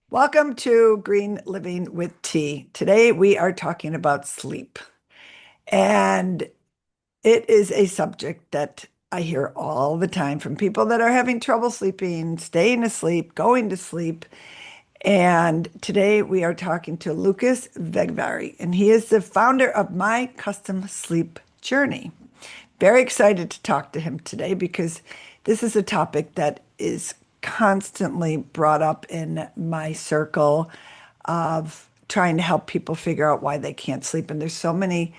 Welcome to Green Living with Tea. Today we are talking about sleep. And it is a subject that I hear all the time from people that are having trouble sleeping, staying asleep, going to sleep. And today we are talking to Lucas Vegvari, and he is the founder of My Custom Sleep Journey. Very excited to talk to him today because this is a topic that is constantly brought up in my circle of trying to help people figure out why they can't sleep. And there's so many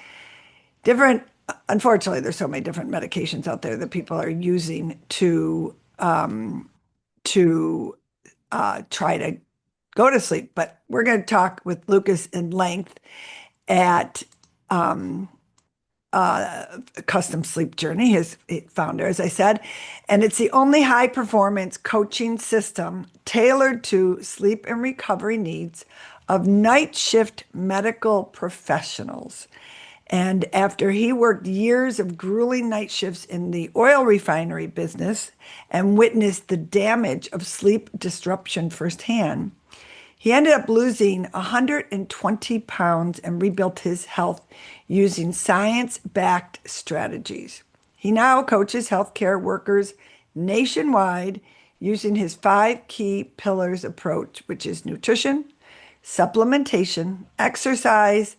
different, unfortunately, there's so many different medications out there that people are using to try to go to sleep. But we're going to talk with Lucas in length at um, Custom Sleep Journey, his founder, as I said. And it's the only high performance coaching system tailored to sleep and recovery needs of night shift medical professionals. And after he worked years of grueling night shifts in the oil refinery business and witnessed the damage of sleep disruption firsthand, he ended up losing 120 pounds and rebuilt his health using science-backed strategies. He now coaches healthcare workers nationwide using his five key pillars approach, which is nutrition, supplementation, exercise,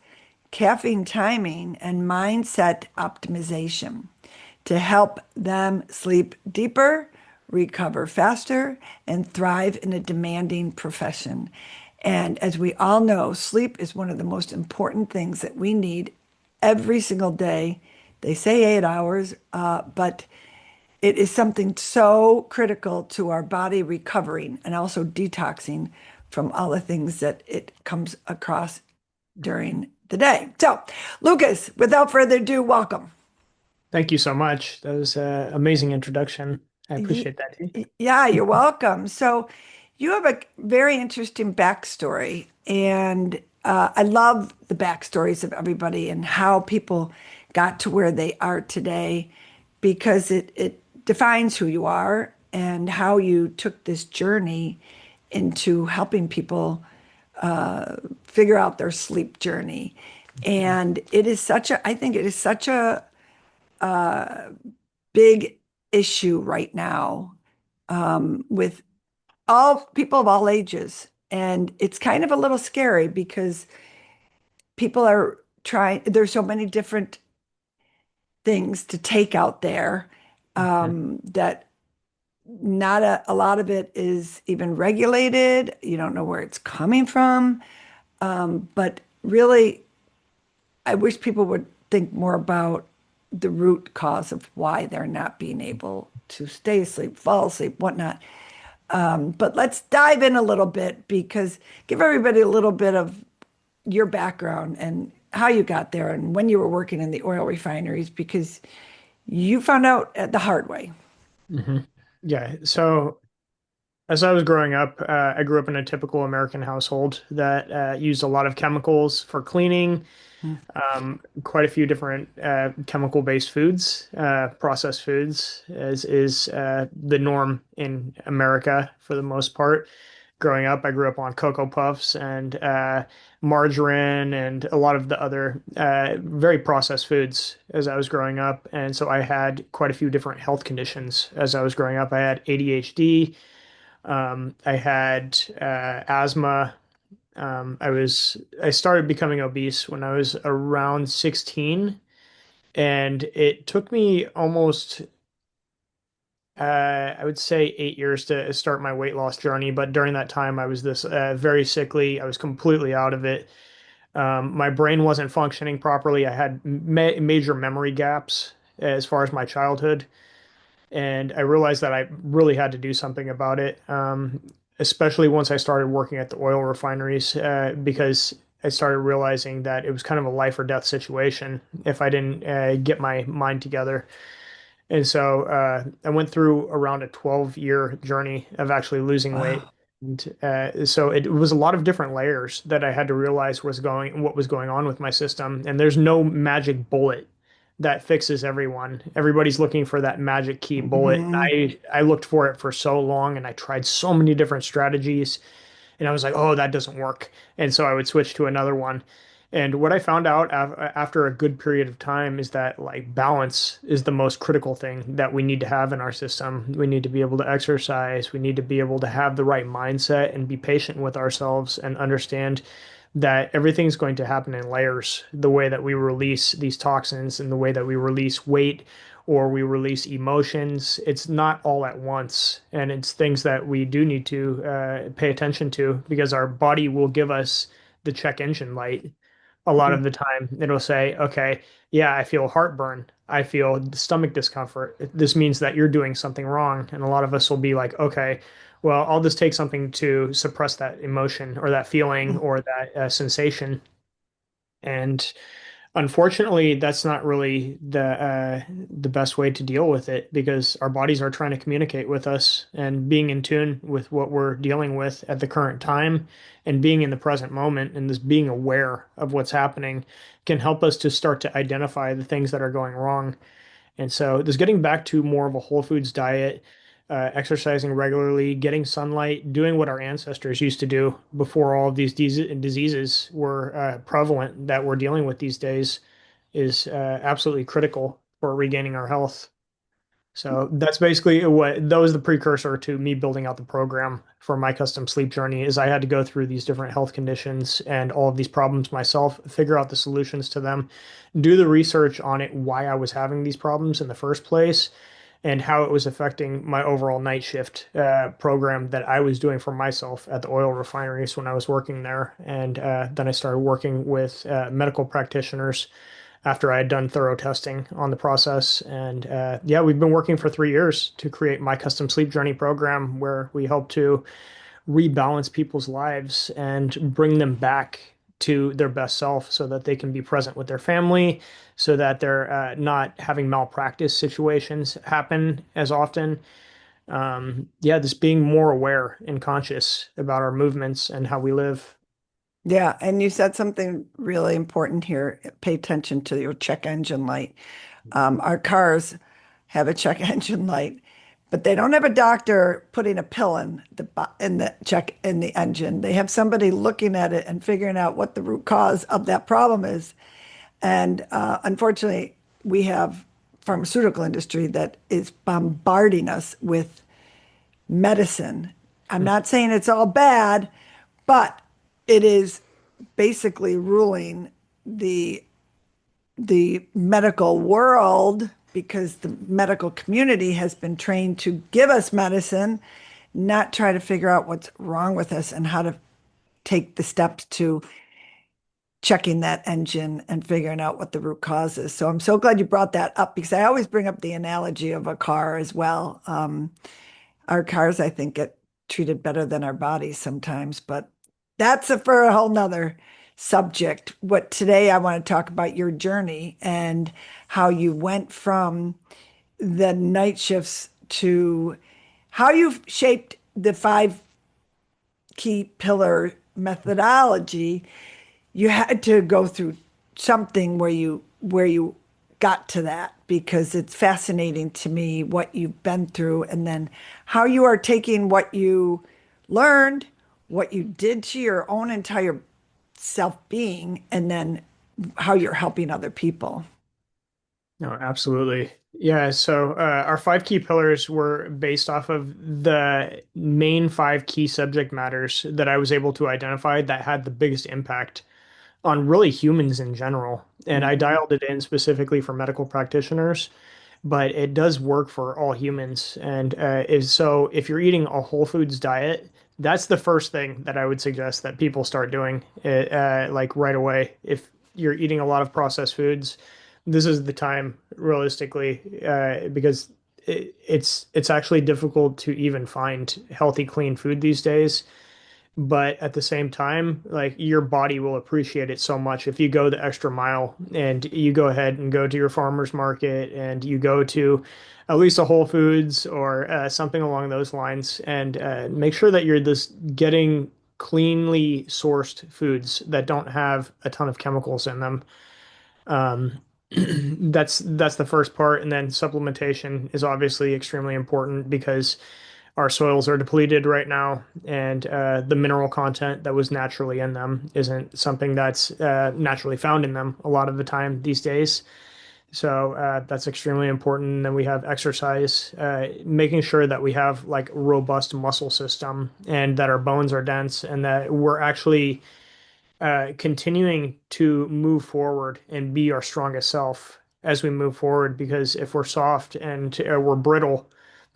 caffeine timing, and mindset optimization to help them sleep deeper, recover faster, and thrive in a demanding profession. And as we all know, sleep is one of the most important things that we need every single day. They say 8 hours, but it is something so critical to our body recovering and also detoxing from all the things that it comes across during the day. So, Lucas, without further ado, welcome. Thank you so much. That was an amazing introduction. I Ye- appreciate that. T. Yeah, you're welcome. So, you have a very interesting backstory, and I love the backstories of everybody and how people got to where they are today because it defines who you are and how you took this journey into helping people figure out their sleep journey. And it is such a, I think it is such a big issue right now with all people of all ages. And it's kind of a little scary because people are trying, there's so many different things to take out there Mhm. that not a lot of it is even regulated. You don't know where it's coming from. But really, I wish people would think more about the root cause of why they're not being able to stay asleep, fall asleep, whatnot. But let's dive in a little bit because give everybody a little bit of your background and how you got there and when you were working in the oil refineries because you found out the hard way. Mhm. Yeah. So as I was growing up, I grew up in a typical American household that used a lot of chemicals for cleaning, quite a few different chemical-based foods, processed foods, as is the norm in America for the most part. Growing up, I grew up on Cocoa Puffs and margarine and a lot of the other very processed foods as I was growing up. And so I had quite a few different health conditions as I was growing up. I had ADHD, I had asthma. I started becoming obese when I was around 16, and it took me almost I would say 8 years to start my weight loss journey. But during that time, I was this very sickly. I was completely out of it. My brain wasn't functioning properly. I had major memory gaps as far as my childhood, and I realized that I really had to do something about it. Especially once I started working at the oil refineries, because I started realizing that it was kind of a life or death situation if I didn't get my mind together. And so I went through around a 12-year journey of actually losing weight. Wow. And so it was a lot of different layers that I had to realize what was going on with my system. And there's no magic bullet that fixes everyone. Everybody's looking for that magic key bullet. Mhm. I looked for it for so long and I tried so many different strategies And I was like, oh, that doesn't work. And so I would switch to another one. And what I found out after a good period of time is that like balance is the most critical thing that we need to have in our system. We need to be able to exercise. We need to be able to have the right mindset and be patient with ourselves and understand that everything's going to happen in layers. The way that we release these toxins and the way that we release weight or we release emotions, it's not all at once. And it's things that we do need to pay attention to because our body will give us the check engine light. A lot of the time, it'll say, okay, yeah, I feel heartburn. I feel stomach discomfort. This means that you're doing something wrong. And a lot of us will be like, okay, well, I'll just take something to suppress that emotion or that feeling or that sensation. And unfortunately, that's not really the best way to deal with it because our bodies are trying to communicate with us and being in tune with what we're dealing with at the current time and being in the present moment and this being aware of what's happening can help us to start to identify the things that are going wrong. And so just getting back to more of a whole foods diet, exercising regularly, getting sunlight, doing what our ancestors used to do before all of these diseases were prevalent that we're dealing with these days is absolutely critical for regaining our health. So that's basically what that was the precursor to me building out the program for my custom sleep journey is I had to go through these different health conditions and all of these problems myself, figure out the solutions to them, do the research on it, why I was having these problems in the first place, and how it was affecting my overall night shift program that I was doing for myself at the oil refineries when I was working there. And then I started working with medical practitioners after I had done thorough testing on the process. And yeah, we've been working for 3 years to create my custom sleep journey program where we help to rebalance people's lives and bring them back to their best self so that they can be present with their family, so that they're not having malpractice situations happen as often. Yeah, just being more aware and conscious about our movements and how we live. Yeah, and you said something really important here. Pay attention to your check engine light. Our cars have a check engine light, but they don't have a doctor putting a pill in the check in the engine. They have somebody looking at it and figuring out what the root cause of that problem is. And unfortunately, we have pharmaceutical industry that is bombarding us with medicine. I'm not saying it's all bad, but it is basically ruling the medical world because the medical community has been trained to give us medicine, not try to figure out what's wrong with us and how to take the steps to checking that engine and figuring out what the root cause is. So I'm so glad you brought that up because I always bring up the analogy of a car as well. Our cars, I think, get treated better than our bodies sometimes, but that's for a whole nother subject. What today I want to talk about your journey and how you went from the night shifts to how you've shaped the five key pillar methodology. You had to go through something where you got to that because it's fascinating to me what you've been through and then how you are taking what you learned, what you did to your own entire self-being, and then how you're helping other people. No, absolutely. Yeah, so our five key pillars were based off of the main five key subject matters that I was able to identify that had the biggest impact on really humans in general. And I Mhm. dialed it in specifically for medical practitioners, but it does work for all humans. And is so if you're eating a whole foods diet, that's the first thing that I would suggest that people start doing, like right away. If you're eating a lot of processed foods, this is the time, realistically, because it's actually difficult to even find healthy, clean food these days. But at the same time, like your body will appreciate it so much if you go the extra mile and you go ahead and go to your farmer's market and you go to at least a Whole Foods or something along those lines and make sure that you're just getting cleanly sourced foods that don't have a ton of chemicals in them. Um, that's the first part, and then supplementation is obviously extremely important because our soils are depleted right now, and the mineral content that was naturally in them isn't something that's naturally found in them a lot of the time these days. So that's extremely important. And then we have exercise, making sure that we have like a robust muscle system and that our bones are dense and that we're actually continuing to move forward and be our strongest self as we move forward. Because if we're soft and we're brittle,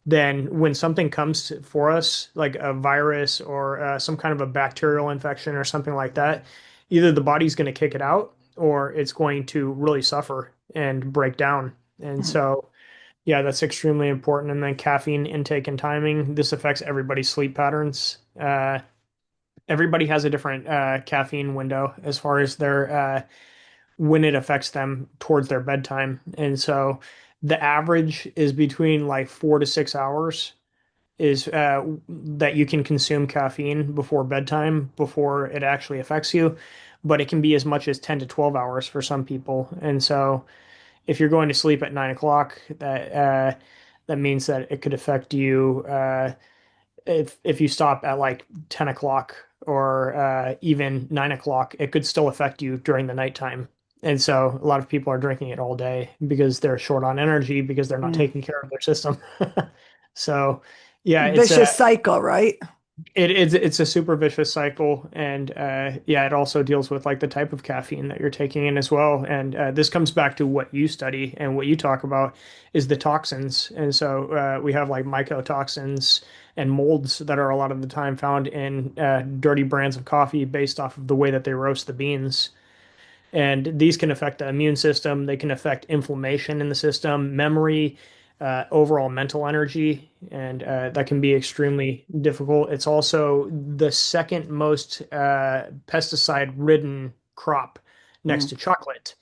then when something comes for us, like a virus or some kind of a bacterial infection or something like that, either the body's going to kick it out or it's going to really suffer and break down. And Mm. so, yeah, that's extremely important. And then caffeine intake and timing. This affects everybody's sleep patterns. Everybody has a different caffeine window as far as their when it affects them towards their bedtime. And so the average is between like 4 to 6 hours is that you can consume caffeine before bedtime before it actually affects you. But it can be as much as 10 to 12 hours for some people. And so if you're going to sleep at 9 o'clock, that means that it could affect you if you stop at like 10 o'clock or even 9 o'clock, it could still affect you during the nighttime. And so a lot of people are drinking it all day because they're short on energy because they're not Mm. taking care of their system. So yeah, Vicious cycle, right? it's a super vicious cycle, and yeah, it also deals with like the type of caffeine that you're taking in as well. And this comes back to what you study and what you talk about is the toxins. And so we have like mycotoxins and molds that are a lot of the time found in dirty brands of coffee based off of the way that they roast the beans. And these can affect the immune system. They can affect inflammation in the system, memory, overall mental energy, and that can be extremely difficult. It's also the second most pesticide-ridden crop next Mm. to chocolate.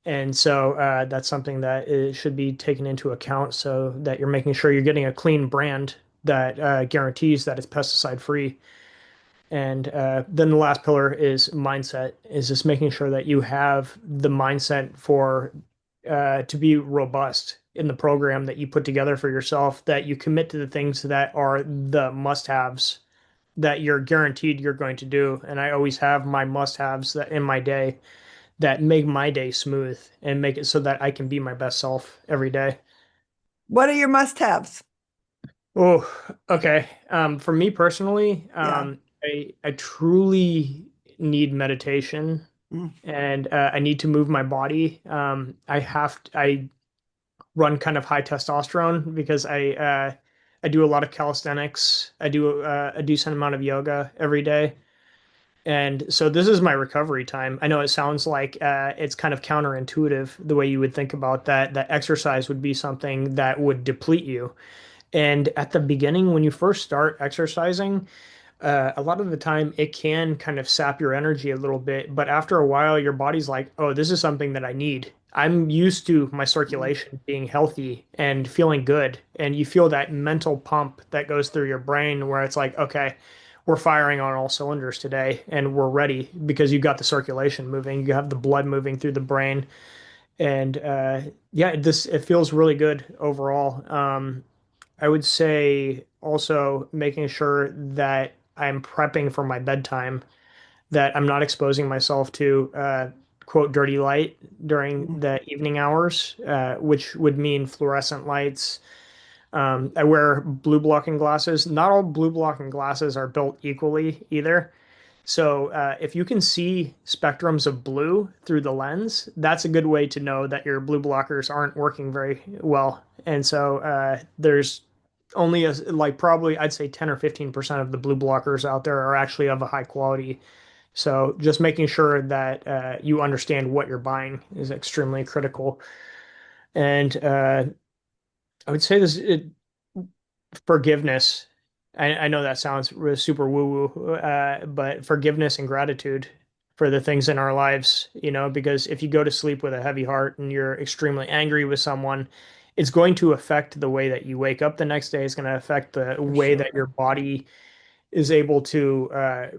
And so that's something that should be taken into account so that you're making sure you're getting a clean brand that guarantees that it's pesticide free. And then the last pillar is mindset, is just making sure that you have the mindset for to be robust in the program that you put together for yourself, that you commit to the things that are the must-haves that you're guaranteed you're going to do. And I always have my must-haves that in my day that make my day smooth and make it so that I can be my best self every day. What are your must-haves? Oh, okay. For me personally, Yeah. I truly need meditation Mm. and I need to move my body. I run kind of high testosterone because I do a lot of calisthenics. I do a decent amount of yoga every day. And so this is my recovery time. I know it sounds like it's kind of counterintuitive the way you would think about that, that exercise would be something that would deplete you. And at the beginning, when you first start exercising, a lot of the time it can kind of sap your energy a little bit, but after a while, your body's like, oh, this is something that I need. I'm used to my Mm. circulation being healthy and feeling good. And you feel that mental pump that goes through your brain where it's like, okay, we're firing on all cylinders today and we're ready because you got the circulation moving, you have the blood moving through the brain. And yeah, it feels really good overall. I would say also making sure that I'm prepping for my bedtime, that I'm not exposing myself to quote dirty light during Mm. the evening hours, which would mean fluorescent lights. I wear blue blocking glasses. Not all blue blocking glasses are built equally either. So if you can see spectrums of blue through the lens, that's a good way to know that your blue blockers aren't working very well. And so there's only like probably I'd say 10 or 15% of the blue blockers out there are actually of a high quality. So just making sure that you understand what you're buying is extremely critical. And I would say forgiveness. I know that sounds really super woo-woo, but forgiveness and gratitude for the things in our lives, because if you go to sleep with a heavy heart and you're extremely angry with someone, it's going to affect the way that you wake up the next day. It's going to affect the For way that your sure. body is able to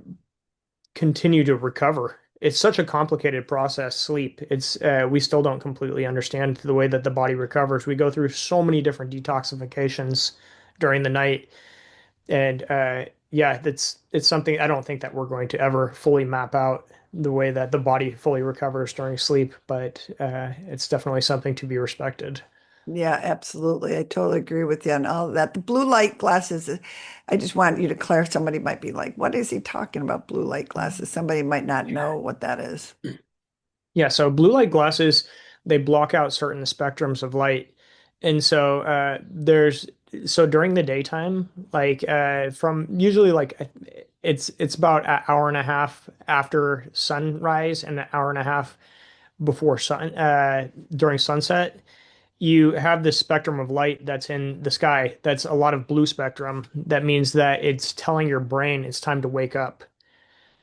continue to recover. It's such a complicated process, sleep. It's we still don't completely understand the way that the body recovers. We go through so many different detoxifications during the night, And yeah, it's something I don't think that we're going to ever fully map out the way that the body fully recovers during sleep, but it's definitely something to be respected. Yeah, absolutely. I totally agree with you on all of that. The blue light glasses, I just want you to clarify. Somebody might be like, what is he talking about, blue light glasses? Somebody might not know what that is. Yeah, so blue light glasses, they block out certain spectrums of light. And so so during the daytime, like from usually like it's about an hour and a half after sunrise and an hour and a half before sun during sunset, you have this spectrum of light that's in the sky. That's a lot of blue spectrum. That means that it's telling your brain it's time to wake up.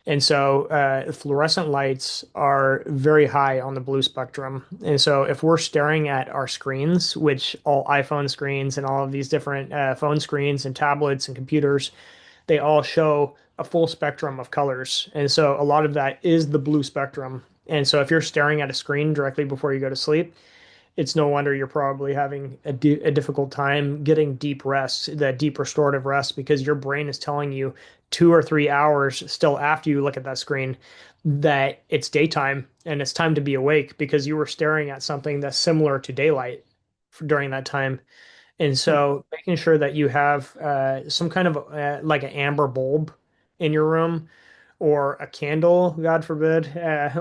And so fluorescent lights are very high on the blue spectrum. And so if we're staring at our screens, which all iPhone screens and all of these different phone screens and tablets and computers, they all show a full spectrum of colors. And so a lot of that is the blue spectrum. And so if you're staring at a screen directly before you go to sleep, it's no wonder you're probably having a difficult time getting deep rest, that deep restorative rest, because your brain is telling you 2 or 3 hours still after you look at that screen that it's daytime and it's time to be awake because you were staring at something that's similar to daylight during that time. And so making sure that you have some kind of like an amber bulb in your room or a candle, God forbid,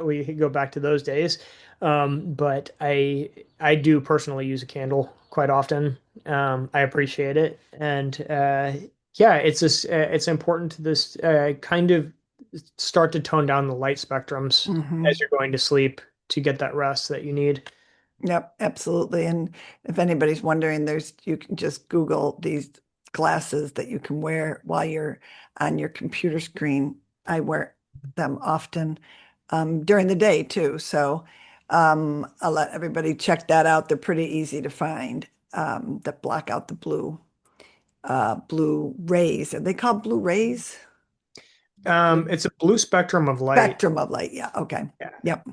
we go back to those days. But I do personally use a candle quite often. I appreciate it, and yeah, it's just it's important to this kind of start to tone down the light spectrums as Hmm. you're going to sleep to get that rest that you need. Yep, absolutely. And if anybody's wondering, you can just Google these glasses that you can wear while you're on your computer screen. I wear them often during the day too. So I'll let everybody check that out. They're pretty easy to find that block out the blue rays. Are they called blue rays? Blue It's a blue spectrum of light. spectrum of light. Yeah. Okay. Yeah. Yep.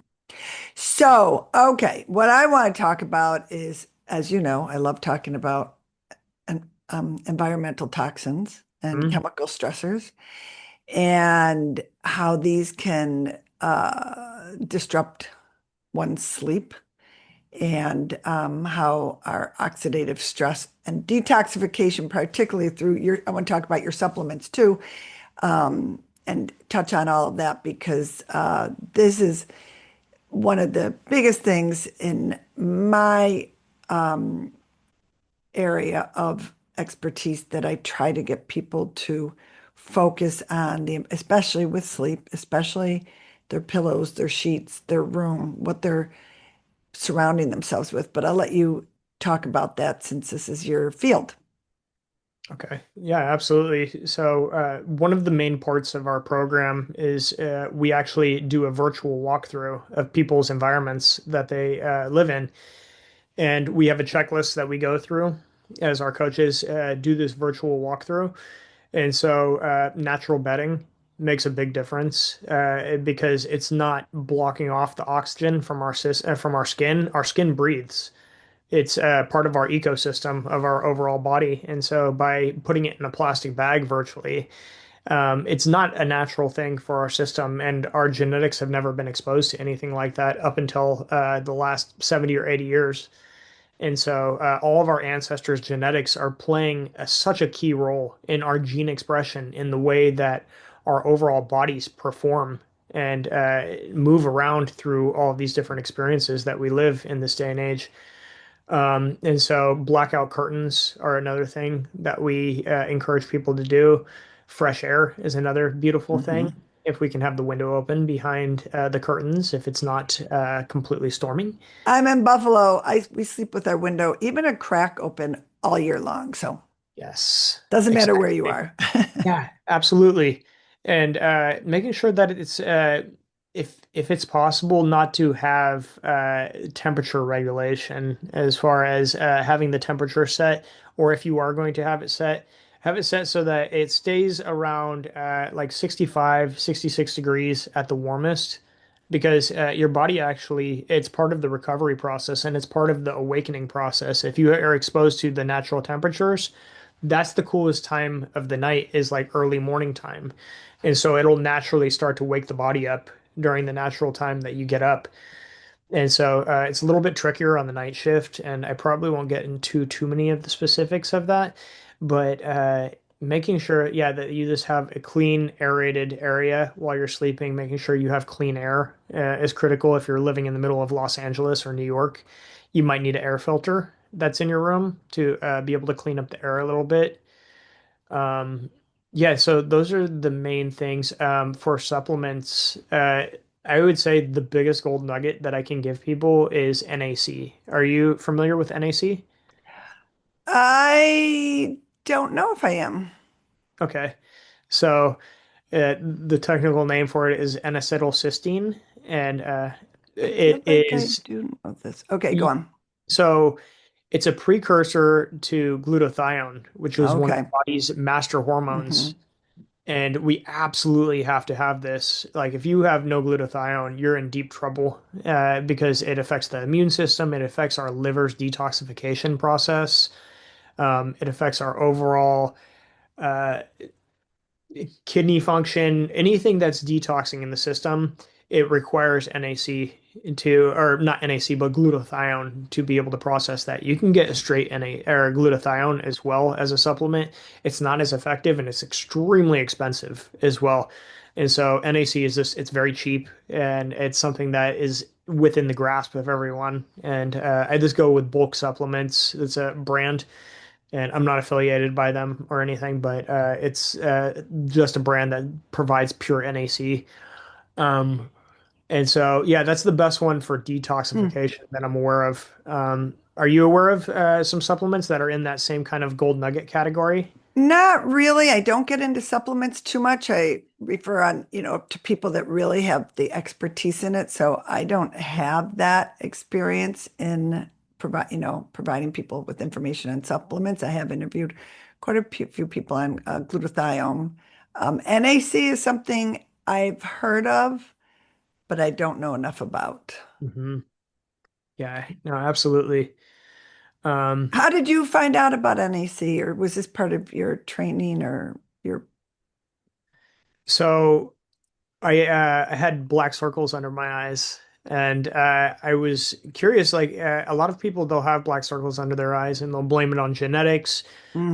So, okay, what I want to talk about is, as you know, I love talking about environmental toxins and Mhm. chemical stressors and how these can disrupt one's sleep and how our oxidative stress and detoxification, particularly through I want to talk about your supplements too, and touch on all of that because this is one of the biggest things in my area of expertise that I try to get people to focus on especially with sleep, especially their pillows, their sheets, their room, what they're surrounding themselves with. But I'll let you talk about that since this is your field. Okay. Yeah, absolutely. So, one of the main parts of our program is we actually do a virtual walkthrough of people's environments that they live in. And we have a checklist that we go through as our coaches do this virtual walkthrough. And so, natural bedding makes a big difference because it's not blocking off the oxygen from from our skin. Our skin breathes. It's part of our ecosystem of our overall body. And so by putting it in a plastic bag virtually, it's not a natural thing for our system. And our genetics have never been exposed to anything like that up until the last 70 or 80 years. And so all of our ancestors' genetics are playing such a key role in our gene expression, in the way that our overall bodies perform and move around through all of these different experiences that we live in this day and age. And so blackout curtains are another thing that we encourage people to do. Fresh air is another beautiful thing. Mhm. If we can have the window open behind the curtains, if it's not completely storming. I'm in Buffalo. We sleep with our window, even a crack open all year long. So Yes, doesn't matter where you exactly. are. Yeah, absolutely. And making sure that it's if it's possible not to have temperature regulation as far as having the temperature set, or if you are going to have it set so that it stays around like 65, 66 degrees at the warmest. Because your body actually, it's part of the recovery process and it's part of the awakening process. If you are exposed to the natural temperatures, that's the coolest time of the night is like early morning time. And so it'll naturally start to wake the body up during the natural time that you get up. And so it's a little bit trickier on the night shift, and I probably won't get into too many of the specifics of that. But making sure, yeah, that you just have a clean, aerated area while you're sleeping, making sure you have clean air is critical. If you're living in the middle of Los Angeles or New York, you might need an air filter that's in your room to be able to clean up the air a little bit. Um, yeah, so those are the main things. For supplements, I would say the biggest gold nugget that I can give people is NAC. Are you familiar with NAC? I don't know if I am. Okay. So the technical name for it is N-acetylcysteine, and I feel it like I is do know this. Okay, go on. so it's a precursor to glutathione, which is one of the Okay. body's master hormones. Hmm. And we absolutely have to have this. Like, if you have no glutathione, you're in deep trouble because it affects the immune system. It affects our liver's detoxification process. It affects our overall uh, kidney function, anything that's detoxing in the system, it requires NAC to, or not NAC, but glutathione to be able to process that. You can get a straight NA or glutathione as well as a supplement. It's not as effective and it's extremely expensive as well. And so NAC is just, it's very cheap and it's something that is within the grasp of everyone. And I just go with bulk supplements. It's a brand and I'm not affiliated by them or anything, but it's just a brand that provides pure NAC. Um, and so, yeah, that's the best one for detoxification that I'm aware of. Are you aware of some supplements that are in that same kind of gold nugget category? Not really. I don't get into supplements too much. I refer on, to people that really have the expertise in it. So I don't have that experience in providing people with information on supplements. I have interviewed quite a few people on glutathione. NAC is something I've heard of, but I don't know enough about. Hmm. Yeah, no, absolutely. Um, How did you find out about NAC, or was this part of your training or your? so I had black circles under my eyes, and I was curious. Like a lot of people, they'll have black circles under their eyes, and they'll blame it on genetics.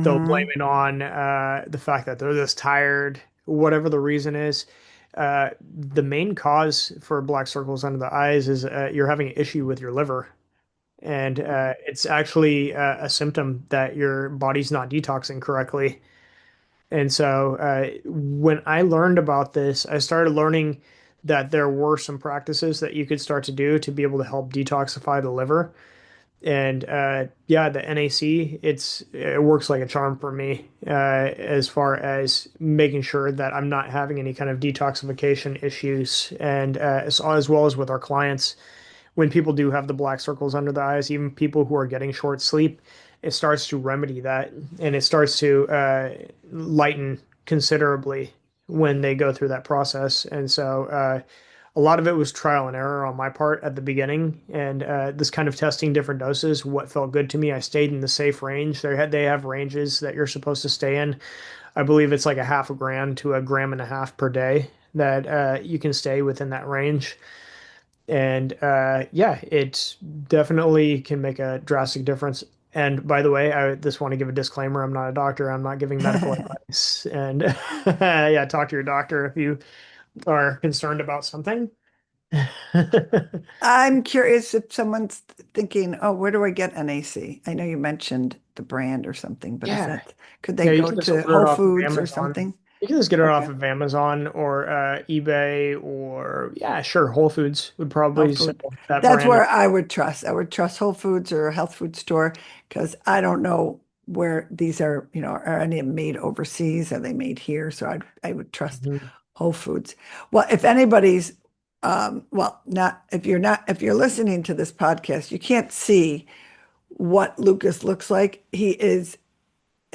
They'll blame Hmm. it on the fact that they're just tired, whatever the reason is. The main cause for black circles under the eyes is you're having an issue with your liver. And it's actually a symptom that your body's not detoxing correctly. And so when I learned about this, I started learning that there were some practices that you could start to do to be able to help detoxify the liver. And yeah, the NAC, it works like a charm for me as far as making sure that I'm not having any kind of detoxification issues, and as well as with our clients when people do have the black circles under the eyes, even people who are getting short sleep, it starts to remedy that and it starts to lighten considerably when they go through that process. And so a lot of it was trial and error on my part at the beginning, and this kind of testing different doses, what felt good to me. I stayed in the safe range. They have ranges that you're supposed to stay in. I believe it's like a half a gram to a gram and a half per day that you can stay within that range. And yeah, it definitely can make a drastic difference. And by the way, I just want to give a disclaimer. I'm not a doctor. I'm not giving medical advice. And yeah, talk to your doctor if you are concerned about something. I'm curious if someone's thinking, oh, where do I get NAC? I know you mentioned the brand or something, but is Yeah. that, could they Yeah, you go can just to order Whole it off of Foods or Amazon. something? You can just get it off Okay, of Amazon or eBay or yeah, sure, Whole Foods would Whole probably sell Food. that That's brand. where I would trust. I would trust Whole Foods or a health food store because I don't know where these are, are any made overseas? Are they made here? So I would trust Mhm. Whole Foods. Well, if anybody's, well, not if you're listening to this podcast, you can't see what Lucas looks like. He is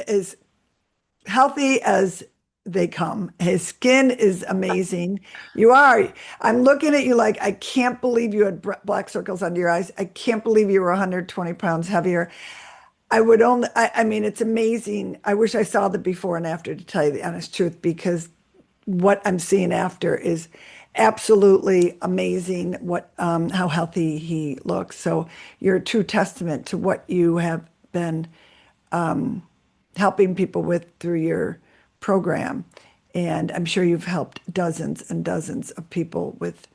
as healthy as they come. His skin is amazing. You are. I'm looking at you like, I can't believe you had black circles under your eyes. I can't believe you were 120 pounds heavier. I would only, I mean, it's amazing. I wish I saw the before and after to tell you the honest truth, because what I'm seeing after is absolutely amazing what how healthy he looks. So you're a true testament to what you have been helping people with through your program. And I'm sure you've helped dozens and dozens of people with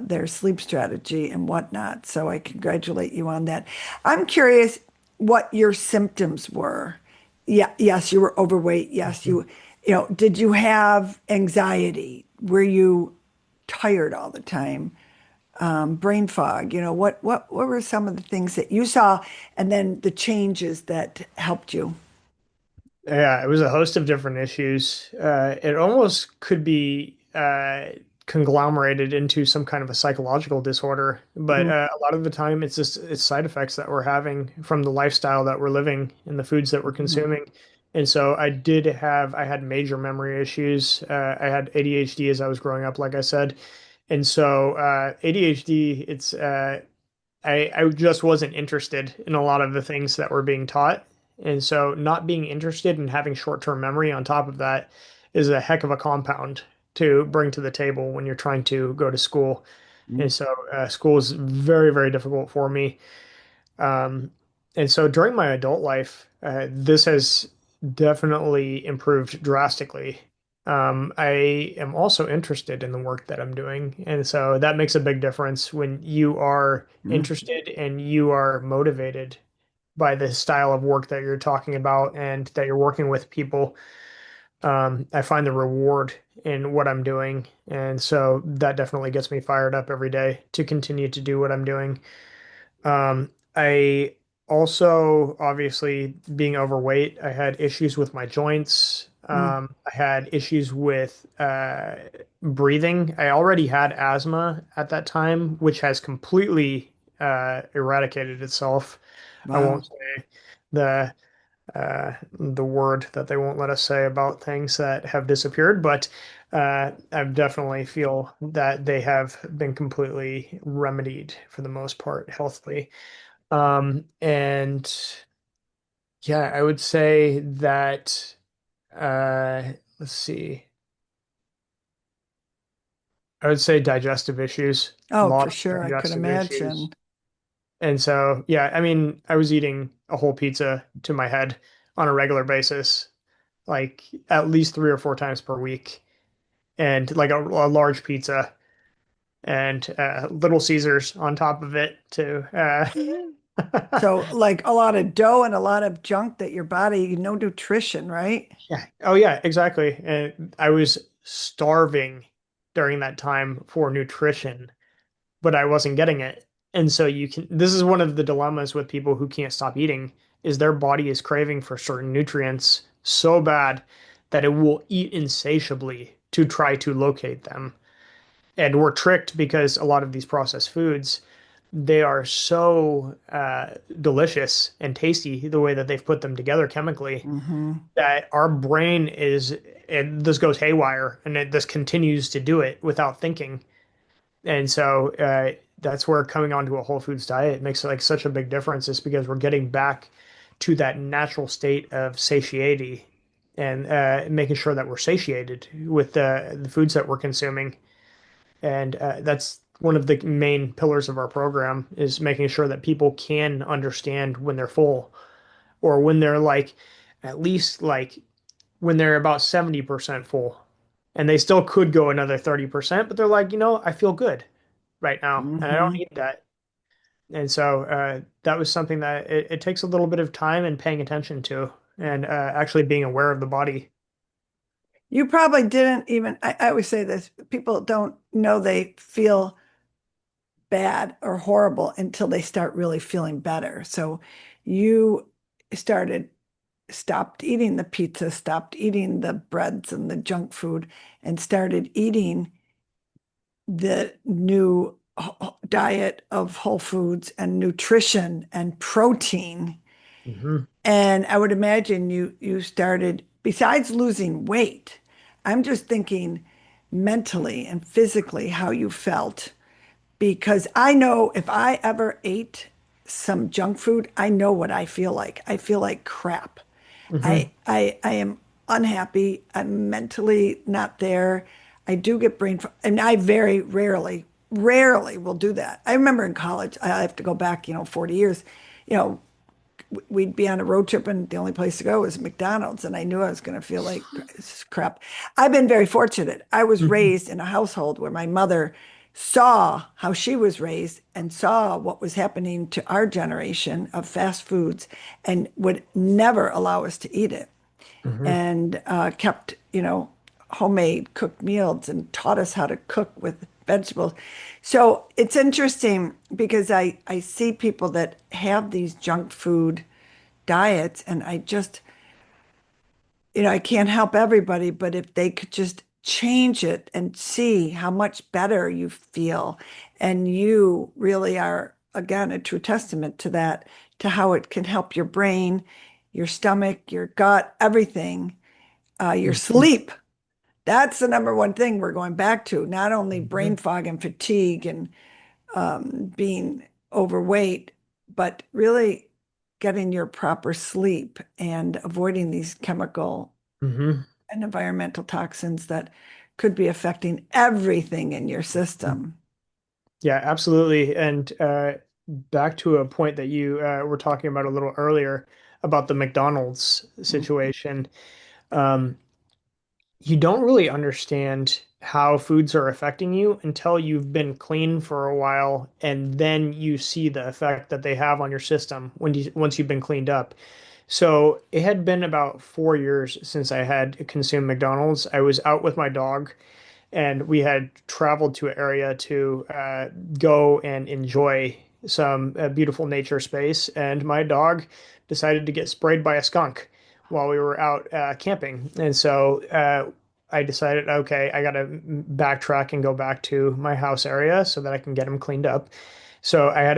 their sleep strategy and whatnot. So I congratulate you on that. I'm curious what your symptoms were. Yeah, yes, you were overweight. Yes, Mhm. did you have anxiety? Were you tired all the time? Brain fog? What were some of the things that you saw and then the changes that helped you? Yeah, it was a host of different issues. It almost could be conglomerated into some kind of a psychological disorder, but Mm, a lot of the time it's side effects that we're having from the lifestyle that we're living and the foods that we're mhm, consuming. And so I had major memory issues. I had ADHD as I was growing up, like I said. And so ADHD, I just wasn't interested in a lot of the things that were being taught. And so not being interested and having short-term memory on top of that is a heck of a compound to bring to the table when you're trying to go to school. mm, And so school is very, very difficult for me. Um, and so during my adult life, this has definitely improved drastically. I am also interested in the work that I'm doing. And so that makes a big difference when you are mm. interested and you are motivated by the style of work that you're talking about and that you're working with people. I find the reward in what I'm doing. And so that definitely gets me fired up every day to continue to do what I'm doing. I also, obviously, being overweight, I had issues with my joints. Mm. I had issues with breathing. I already had asthma at that time, which has completely eradicated itself. I Wow. won't say the the word that they won't let us say about things that have disappeared, but I definitely feel that they have been completely remedied for the most part healthily. And yeah, I would say that let's see, I would say digestive issues, a Oh, lot for of sure. I could digestive issues. imagine. And so, yeah, I mean, I was eating a whole pizza to my head on a regular basis, like at least 3 or 4 times per week, and like a large pizza and Little Caesars on top of it too. So, like a lot of dough and a lot of junk that your body, no nutrition, right? Yeah. Oh, yeah, exactly. And I was starving during that time for nutrition, but I wasn't getting it. And so this is one of the dilemmas with people who can't stop eating is their body is craving for certain nutrients so bad that it will eat insatiably to try to locate them. And we're tricked because a lot of these processed foods, they are so delicious and tasty the way that they've put them together chemically Hmm. that our brain is, and this goes haywire and this continues to do it without thinking. And so that's where coming onto a whole foods diet makes like such a big difference is because we're getting back to that natural state of satiety and making sure that we're satiated with the foods that we're consuming. And that's one of the main pillars of our program is making sure that people can understand when they're full or when they're like at least like when they're about 70% full and they still could go another 30%, but they're like, I feel good right now and I don't Hmm. need that. And so that was something that it takes a little bit of time and paying attention to and actually being aware of the body. You probably didn't even, I always say this, people don't know they feel bad or horrible until they start really feeling better. So you started, stopped eating the pizza, stopped eating the breads and the junk food, and started eating the new diet of whole foods and nutrition and protein. Hmm. And I would imagine you started, besides losing weight, I'm just thinking mentally and physically how you felt. Because I know if I ever ate some junk food, I know what I feel like. I feel like crap. Hmm. I am unhappy. I'm mentally not there. I do get and I very rarely will do that. I remember in college, I have to go back, 40 years, you know, we'd be on a road trip and the only place to go was McDonald's, and I knew I was going to feel like crap. I've been very fortunate. I was Hmm. raised in a household where my mother saw how she was raised and saw what was happening to our generation of fast foods and would never allow us to eat it, Hmm. and kept, homemade cooked meals and taught us how to cook with vegetables. So it's interesting because I see people that have these junk food diets, and I just, I can't help everybody, but if they could just change it and see how much better you feel, and you really are, again, a true testament to that, to how it can help your brain, your stomach, your gut, everything, your Hmm. sleep. That's the number one thing we're going back to, not only brain Hmm. fog and fatigue and being overweight, but really getting your proper sleep and avoiding these chemical Hmm. and environmental toxins that could be affecting everything in your system. Yeah, absolutely. And back to a point that you were talking about a little earlier about the McDonald's situation. Um, you don't really understand how foods are affecting you until you've been clean for a while, and then you see the effect that they have on your system once you've been cleaned up. So it had been about 4 years since I had consumed McDonald's. I was out with my dog and we had traveled to an area to go and enjoy some beautiful nature space. And my dog decided to get sprayed by a skunk while we were out camping. And so I decided, okay, I got to backtrack and go back to my house area so that I can get him cleaned up. So I have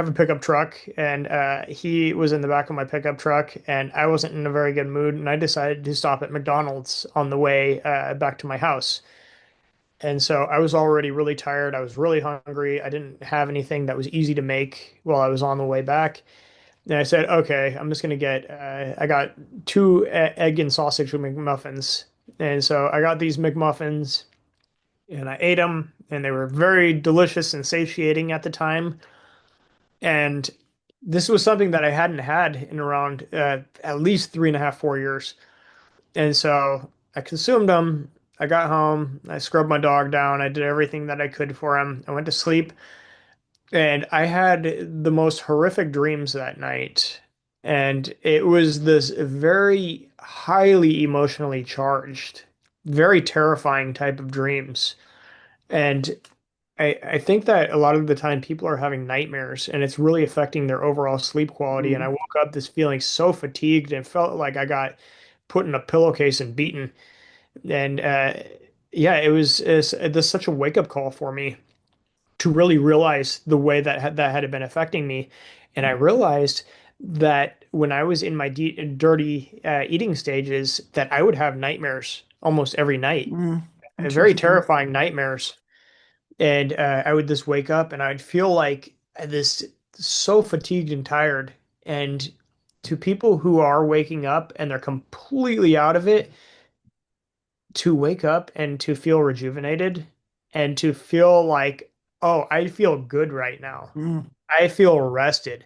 a pickup truck, and he was in the back of my pickup truck, and I wasn't in a very good mood, and I decided to stop at McDonald's on the way back to my house. And so I was already really tired. I was really hungry. I didn't have anything that was easy to make while I was on the way back. And I said, okay, I'm just I got two egg and sausage McMuffins. And so I got these McMuffins and I ate them, and they were very delicious and satiating at the time. And this was something that I hadn't had in around at least 3.5, 4 years. And so I consumed them. I got home. I scrubbed my dog down. I did everything that I could for him. I went to sleep. And I had the most horrific dreams that night. And it was this very highly emotionally charged, very terrifying type of dreams. And I think that a lot of the time people are having nightmares and it's really affecting their overall sleep quality. And I Mm. woke up this feeling so fatigued and felt like I got put in a pillowcase and beaten. And yeah, this such a wake up call for me to really realize the way that had been affecting me. And I realized that when I was in my dirty eating stages, that I would have nightmares almost every night, Mm. very Interesting. terrifying nightmares. And I would just wake up and I'd feel like this so fatigued and tired. And to people who are waking up and they're completely out of it, to wake up and to feel rejuvenated and to feel like, oh, I feel good right now. Mm. I feel rested.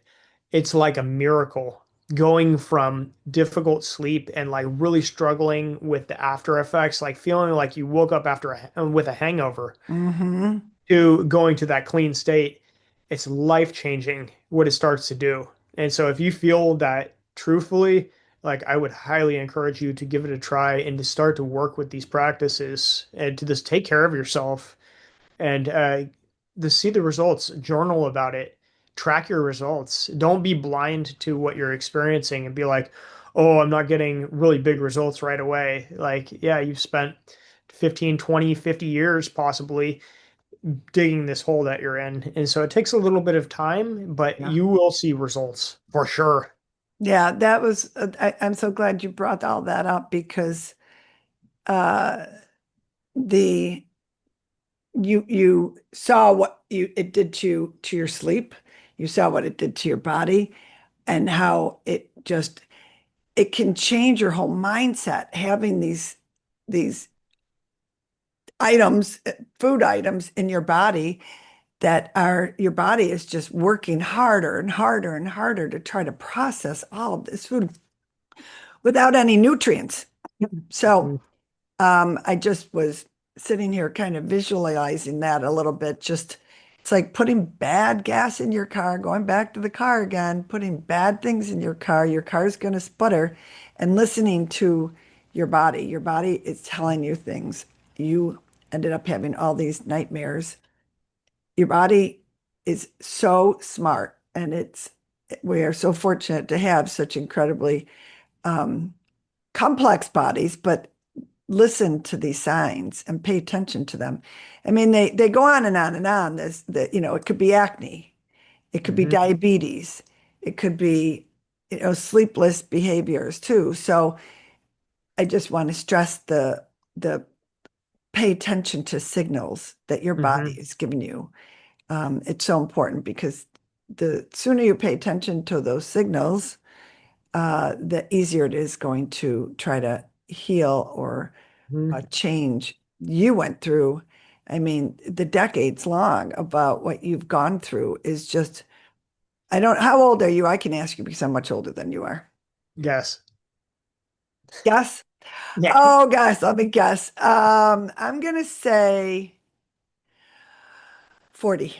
It's like a miracle going from difficult sleep and like really struggling with the after effects, like feeling like you woke up with a hangover Hmm. to going to that clean state. It's life changing what it starts to do. And so if you feel that truthfully, like I would highly encourage you to give it a try and to start to work with these practices and to just take care of yourself and to see the results, journal about it, track your results. Don't be blind to what you're experiencing and be like, oh, I'm not getting really big results right away. Like, yeah, you've spent 15, 20, 50 years possibly digging this hole that you're in. And so it takes a little bit of time, but Yeah. you will see results for sure. Yeah, that was, I'm so glad you brought all that up because uh, the you saw what it did to your sleep. You saw what it did to your body and how it can change your whole mindset having these items, food items in your body that are your body is just working harder and harder and harder to try to process all of this food without any nutrients. So Mhm. I just was sitting here kind of visualizing that a little bit. Just it's like putting bad gas in your car, going back to the car again, putting bad things in your car. Your car's going to sputter, and listening to your body. Your body is telling you things. You ended up having all these nightmares. Your body is so smart, and we are so fortunate to have such incredibly um, complex bodies, but listen to these signs and pay attention to them. I mean, they go on and on and on. It could be acne, it could be Mhm. diabetes, it could be, sleepless behaviors too. So I just want to stress the pay attention to signals that your body Mhm. is giving you. It's so important because the sooner you pay attention to those signals, the easier it is going to try to heal or Mhm. change you went through. I mean, the decades long about what you've gone through is just, how old are you? I can ask you because I'm much older than you are. Yes. Guess? Yeah. Oh, gosh, let me guess. I'm gonna say 40.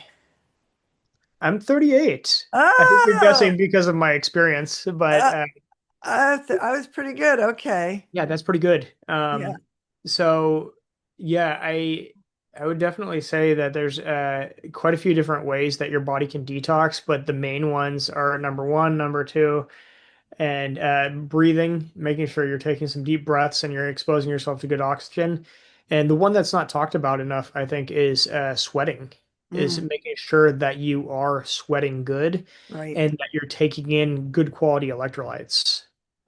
I'm 38. I think you're Oh, guessing because of my experience, but uh, I was pretty good. Okay. yeah, that's pretty good. Yeah. So yeah, I would definitely say that there's quite a few different ways that your body can detox, but the main ones are number one, number two, and breathing, making sure you're taking some deep breaths and you're exposing yourself to good oxygen. And the one that's not talked about enough, I think, is sweating, is Mm, making sure that you are sweating good right. and that you're taking in good quality electrolytes.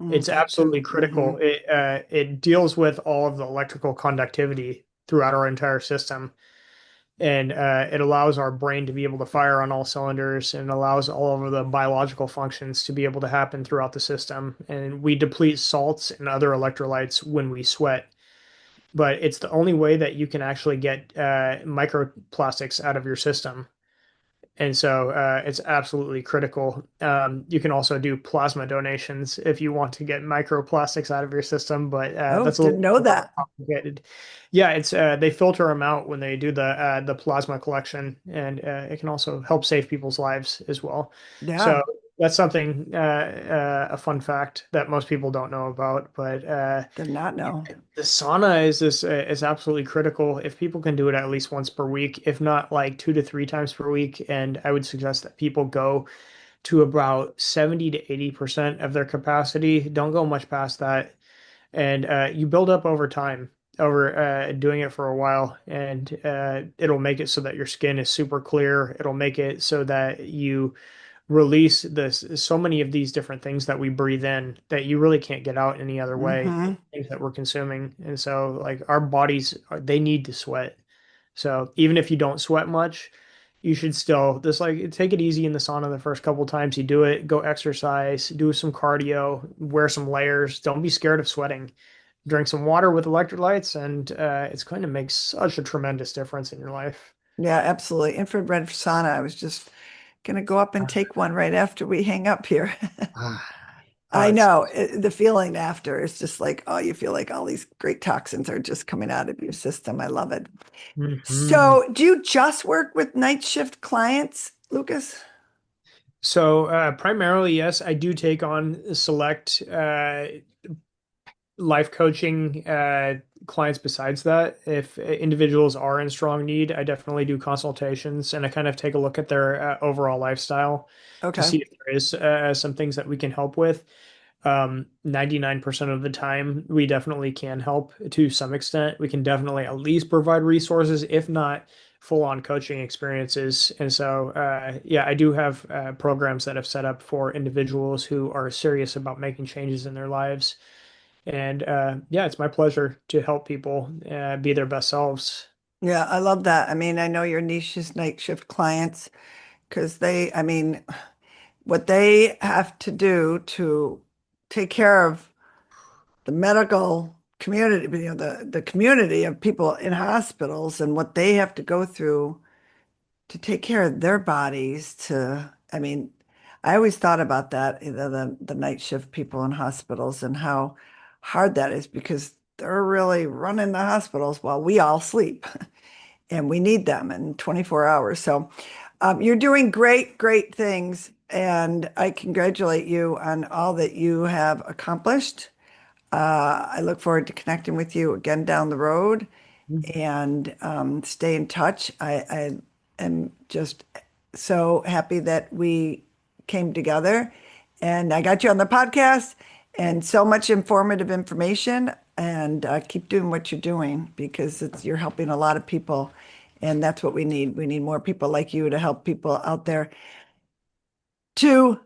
It's That too. absolutely critical. It deals with all of the electrical conductivity throughout our entire system, and it allows our brain to be able to fire on all cylinders and allows all of the biological functions to be able to happen throughout the system. And we deplete salts and other electrolytes when we sweat, but it's the only way that you can actually get microplastics out of your system. And so it's absolutely critical. You can also do plasma donations if you want to get microplastics out of your system, but Oh, that's a didn't little know more that. complicated. Yeah, it's they filter them out when they do the plasma collection, and it can also help save people's lives as well. Yeah, So that's something a fun fact that most people don't know about, but did not know. the sauna is absolutely critical. If people can do it at least once per week, if not like 2 to 3 times per week, and I would suggest that people go to about 70 to 80% of their capacity. Don't go much past that, and you build up over time, over doing it for a while, and it'll make it so that your skin is super clear. It'll make it so that you release this so many of these different things that we breathe in that you really can't get out any other way, Hmm. things that we're consuming. And so like our bodies they need to sweat. So even if you don't sweat much, you should still just like take it easy in the sauna the first couple times you do it. Go exercise, do some cardio, wear some layers. Don't be scared of sweating. Drink some water with electrolytes, and it's going to make such a tremendous difference in your life. Yeah, absolutely. Infrared sauna. I was just gonna go up and take one right after we hang up here. Ah, oh, I it's know the feeling after is just like, oh, you feel like all these great toxins are just coming out of your system. I love it. Mhm. So, do you just work with night shift clients, Lucas? So primarily, yes, I do take on select life coaching clients besides that. If individuals are in strong need, I definitely do consultations and I kind of take a look at their overall lifestyle to Okay. see if there is some things that we can help with. 99% of the time, we definitely can help to some extent. We can definitely at least provide resources, if not full on coaching experiences. And so, yeah, I do have programs that I've set up for individuals who are serious about making changes in their lives. And yeah, it's my pleasure to help people be their best selves. Yeah, I love that. I mean, I know your niche is night shift clients. because I mean, what they have to do to take care of the medical community, the community of people in hospitals and what they have to go through to take care of their bodies I mean, I always thought about that, the night shift people in hospitals and how hard that is because they're really running the hospitals while we all sleep and we need them in 24 hours. So you're doing great, great things. And I congratulate you on all that you have accomplished. I look forward to connecting with you again down the road and stay in touch. I am just so happy that we came together and I got you on the podcast and so much informative information. And keep doing what you're doing because you're helping a lot of people. And that's what we need. We need more people like you to help people out there to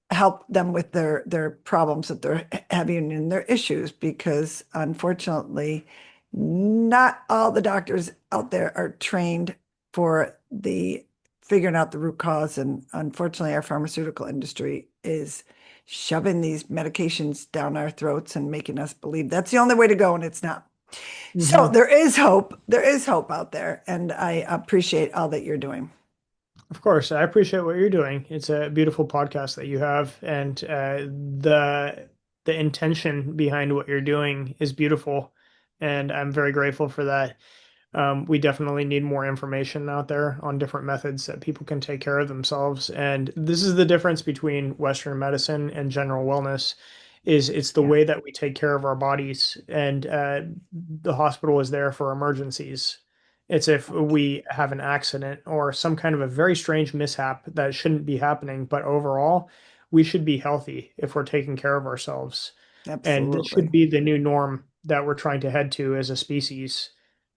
help them with their problems that they're having and their issues because unfortunately not all the doctors out there are trained for the figuring out the root cause and unfortunately our pharmaceutical industry is shoving these medications down our throats and making us believe that's the only way to go and it's not. So Hmm. there is hope out there and I appreciate all that you're doing. Of course, I appreciate what you're doing. It's a beautiful podcast that you have, and the intention behind what you're doing is beautiful, and I'm very grateful for that. We definitely need more information out there on different methods that people can take care of themselves. And this is the difference between Western medicine and general wellness is it's the Yeah, way that we take care of our bodies. And the hospital is there for emergencies. It's if we have an accident or some kind of a very strange mishap that shouldn't be happening. But overall, we should be healthy if we're taking care of ourselves. And this should absolutely. be the new norm that we're trying to head to as a species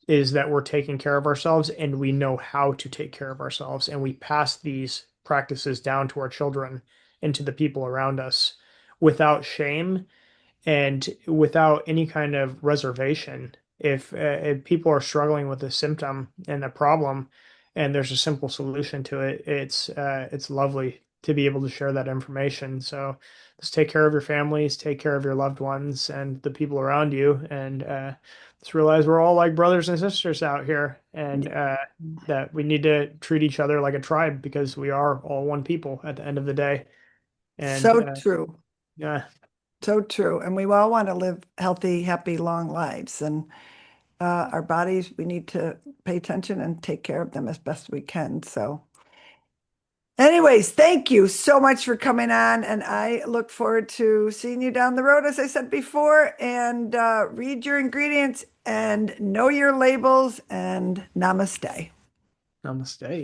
is that we're taking care of ourselves and we know how to take care of ourselves and we pass these practices down to our children and to the people around us without shame and without any kind of reservation. If people are struggling with a symptom and a problem, and there's a simple solution to it, it's lovely to be able to share that information. So just take care of your families, take care of your loved ones, and the people around you, and just realize we're all like brothers and sisters out here, and that we need to treat each other like a tribe because we are all one people at the end of the day. And So true. yeah. So true. And we all want to live healthy, happy, long lives. And our bodies, we need to pay attention and take care of them as best we can. So, anyways, thank you so much for coming on. And I look forward to seeing you down the road, as I said before. And read your ingredients and know your labels. And namaste. Namaste.